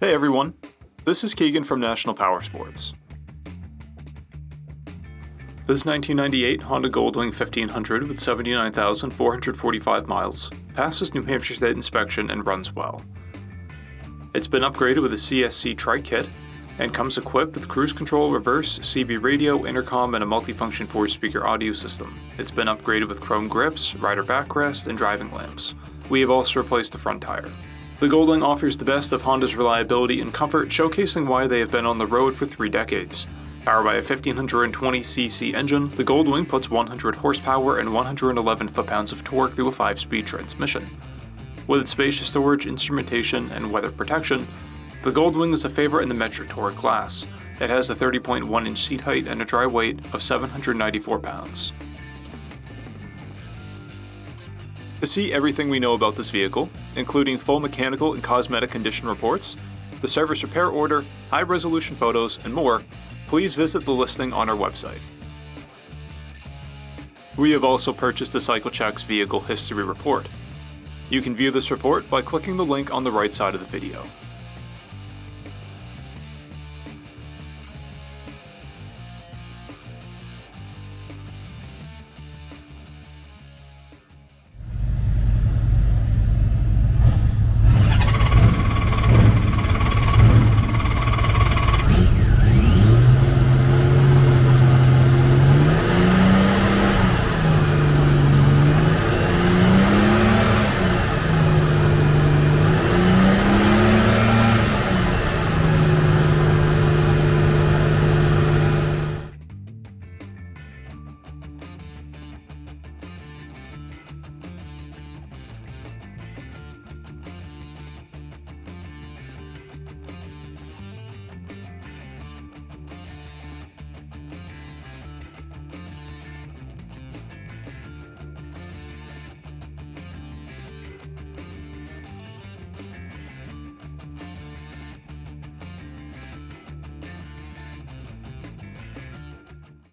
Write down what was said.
Hey everyone, this is Keegan from National Powersports. This 1998 Honda GOLDWING 1500 with 79,445 miles passes New Hampshire State inspection and runs well. It's been upgraded with a CSC TRIKE kit and comes equipped with cruise control, reverse, CB radio, intercom, and a multifunction 4-speaker audio system. It's been upgraded with chrome grips, rider backrest, and driving lamps. We have also replaced the front tire. The GOLDWING offers the best of Honda's reliability and comfort, showcasing why they have been on the road for 3 decades. Powered by a 1520cc engine, the GOLDWING puts 100 horsepower and 111 foot-pounds of torque through a 5-speed transmission. With its spacious storage, instrumentation, and weather protection, the GOLDWING is a favorite in the metric torque class. It has a 30.1-inch seat height and a dry weight of 794 pounds. To see everything we know about this vehicle, including full mechanical and cosmetic condition reports, the service repair order, high-resolution photos, and more, please visit the listing on our website. We have also purchased a CycleCheck's Vehicle History Report. You can view this report by clicking the link on the right side of the video.